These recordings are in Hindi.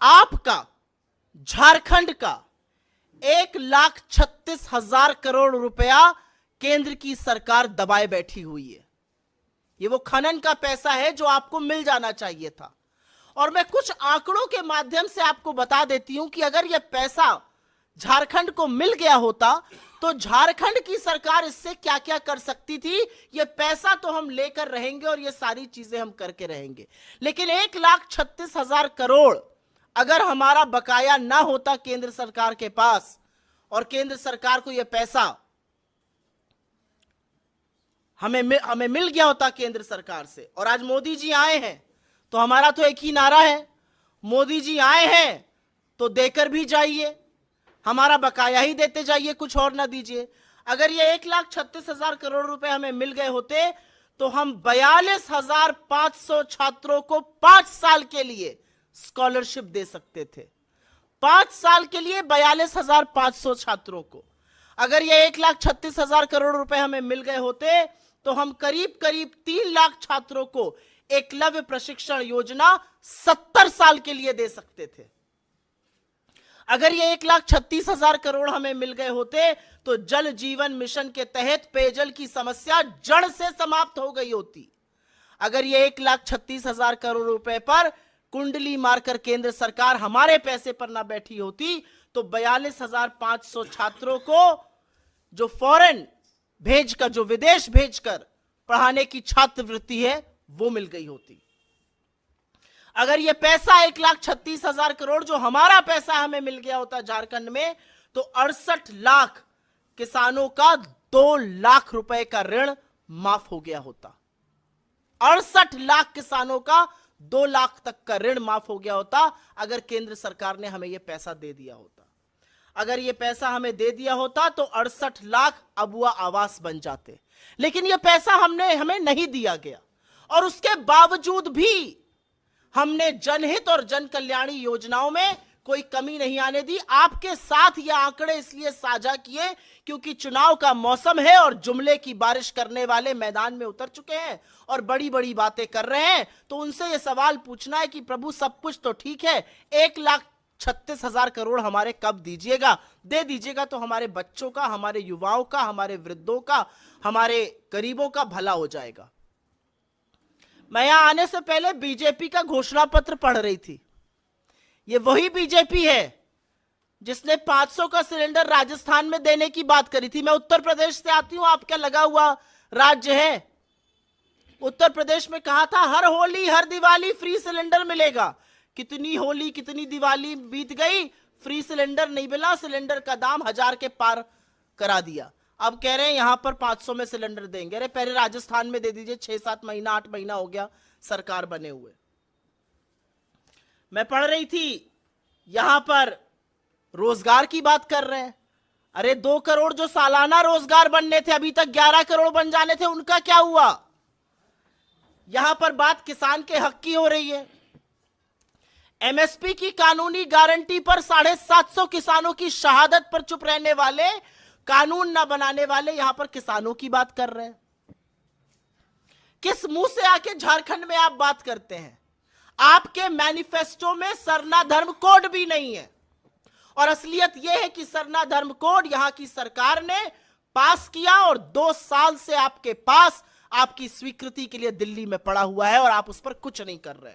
आपका झारखंड का 1,36,000 करोड़ रुपया केंद्र की सरकार दबाए बैठी हुई है। ये वो खनन का पैसा है जो आपको मिल जाना चाहिए था। और मैं कुछ आंकड़ों के माध्यम से आपको बता देती हूं कि अगर यह पैसा झारखंड को मिल गया होता तो झारखंड की सरकार इससे क्या क्या कर सकती थी। यह पैसा तो हम लेकर रहेंगे और ये सारी चीजें हम करके रहेंगे, लेकिन 1,36,000 करोड़ अगर हमारा बकाया ना होता केंद्र सरकार के पास और केंद्र सरकार को यह पैसा हमें मिल गया होता केंद्र सरकार से, और आज मोदी जी आए हैं तो हमारा तो एक ही नारा है, मोदी जी आए हैं तो देकर भी जाइए, हमारा बकाया ही देते जाइए, कुछ और ना दीजिए। अगर ये 1,36,000 करोड़ रुपए हमें मिल गए होते तो हम 42,500 छात्रों को 5 साल के लिए स्कॉलरशिप दे सकते थे। 5 साल के लिए 42,500 छात्रों को। अगर ये 1,36,000 करोड़ रुपए हमें मिल गए होते तो हम करीब करीब 3 लाख छात्रों को एकलव्य प्रशिक्षण योजना 70 साल के लिए दे सकते थे। अगर ये 1,36,000 करोड़ हमें मिल गए होते तो जल जीवन मिशन के तहत पेयजल की समस्या जड़ से समाप्त हो गई होती। अगर ये 1,36,000 करोड़ रुपए पर कुंडली मारकर केंद्र सरकार हमारे पैसे पर ना बैठी होती तो 42,500 छात्रों को जो फॉरेन भेजकर, जो विदेश भेजकर पढ़ाने की छात्रवृत्ति है वो मिल गई होती। अगर ये पैसा 1,36,000 करोड़ जो हमारा पैसा हमें मिल गया होता झारखंड में तो 68 लाख किसानों का 2 लाख रुपए का ऋण माफ हो गया होता। 68 लाख किसानों का 2 लाख तक का ऋण माफ हो गया होता अगर केंद्र सरकार ने हमें यह पैसा दे दिया होता। अगर यह पैसा हमें दे दिया होता तो 68 लाख अबुआ आवास बन जाते, लेकिन यह पैसा हमें नहीं दिया गया और उसके बावजूद भी हमने जनहित और जन कल्याणी योजनाओं में कोई कमी नहीं आने दी। आपके साथ ये आंकड़े इसलिए साझा किए क्योंकि चुनाव का मौसम है और जुमले की बारिश करने वाले मैदान में उतर चुके हैं और बड़ी बड़ी बातें कर रहे हैं। तो उनसे ये सवाल पूछना है कि प्रभु सब कुछ तो ठीक है, 1,36,000 करोड़ हमारे कब दीजिएगा? दे दीजिएगा तो हमारे बच्चों का, हमारे युवाओं का, हमारे वृद्धों का, हमारे गरीबों का भला हो जाएगा। मैं यहां आने से पहले बीजेपी का घोषणा पत्र पढ़ रही थी। ये वही बीजेपी है जिसने 500 का सिलेंडर राजस्थान में देने की बात करी थी। मैं उत्तर प्रदेश से आती हूं, आपका लगा हुआ राज्य है। उत्तर प्रदेश में कहा था हर होली हर दिवाली फ्री सिलेंडर मिलेगा। कितनी होली कितनी दिवाली बीत गई, फ्री सिलेंडर नहीं मिला, सिलेंडर का दाम 1000 के पार करा दिया। अब कह रहे हैं यहां पर 500 में सिलेंडर देंगे। अरे पहले राजस्थान में दे दीजिए, 6-7 महीना 8 महीना हो गया सरकार बने हुए। मैं पढ़ रही थी यहां पर रोजगार की बात कर रहे हैं। अरे 2 करोड़ जो सालाना रोजगार बनने थे, अभी तक 11 करोड़ बन जाने थे, उनका क्या हुआ? यहां पर बात किसान के हक की हो रही है। एमएसपी की कानूनी गारंटी पर 750 किसानों की शहादत पर चुप रहने वाले, कानून ना बनाने वाले यहां पर किसानों की बात कर रहे हैं। किस मुंह से आके झारखंड में आप बात करते हैं? आपके मैनिफेस्टो में सरना धर्म कोड भी नहीं है और असलियत यह है कि सरना धर्म कोड यहां की सरकार ने पास किया और 2 साल से आपके पास आपकी स्वीकृति के लिए दिल्ली में पड़ा हुआ है और आप उस पर कुछ नहीं कर रहे।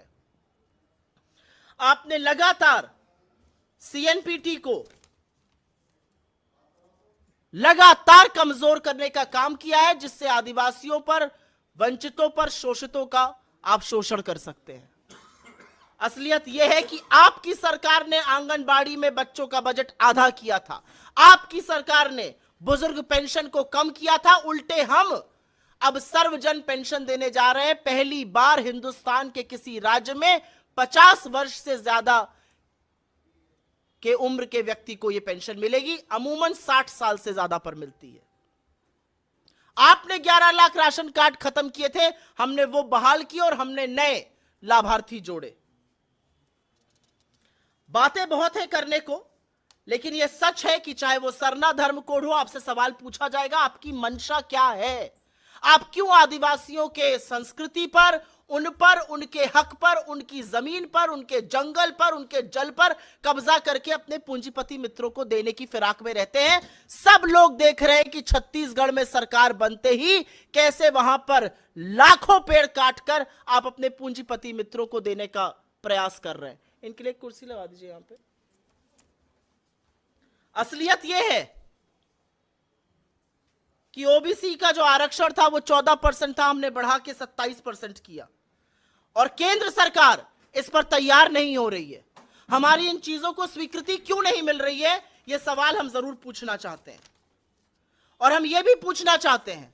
आपने लगातार सीएनपीटी को लगातार कमजोर करने का काम किया है, जिससे आदिवासियों पर, वंचितों पर, शोषितों का आप शोषण कर सकते हैं। असलियत यह है कि आपकी सरकार ने आंगनबाड़ी में बच्चों का बजट आधा किया था। आपकी सरकार ने बुजुर्ग पेंशन को कम किया था। उल्टे हम अब सर्वजन पेंशन देने जा रहे हैं। पहली बार हिंदुस्तान के किसी राज्य में 50 वर्ष से ज्यादा के उम्र के व्यक्ति को यह पेंशन मिलेगी। अमूमन 60 साल से ज्यादा पर मिलती है। आपने 11 लाख राशन कार्ड खत्म किए थे, हमने वो बहाल किए और हमने नए लाभार्थी जोड़े। बातें बहुत है करने को, लेकिन यह सच है कि चाहे वो सरना धर्म कोड हो, आपसे सवाल पूछा जाएगा आपकी मंशा क्या है, आप क्यों आदिवासियों के संस्कृति पर, उन पर, उनके हक पर, उनकी जमीन पर, उनके जंगल पर, उनके जल पर कब्जा करके अपने पूंजीपति मित्रों को देने की फिराक में रहते हैं? सब लोग देख रहे हैं कि छत्तीसगढ़ में सरकार बनते ही कैसे वहां पर लाखों पेड़ काटकर आप अपने पूंजीपति मित्रों को देने का प्रयास कर रहे हैं। इनके लिए एक कुर्सी लगा दीजिए यहां पे। असलियत यह है कि ओबीसी का जो आरक्षण था वो 14% था, हमने बढ़ा के 27% किया, और केंद्र सरकार इस पर तैयार नहीं हो रही है। हमारी इन चीजों को स्वीकृति क्यों नहीं मिल रही है, यह सवाल हम जरूर पूछना चाहते हैं। और हम यह भी पूछना चाहते हैं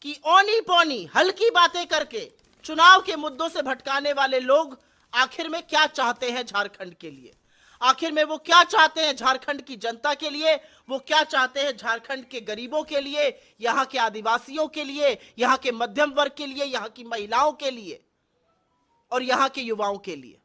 कि औनी पौनी हल्की बातें करके चुनाव के मुद्दों से भटकाने वाले लोग आखिर में क्या चाहते हैं झारखंड के लिए? आखिर में वो क्या चाहते हैं झारखंड की जनता के लिए? वो क्या चाहते हैं झारखंड के गरीबों के लिए, यहां के आदिवासियों के लिए, यहां के मध्यम वर्ग के लिए, यहां की महिलाओं के लिए और यहां के युवाओं के लिए?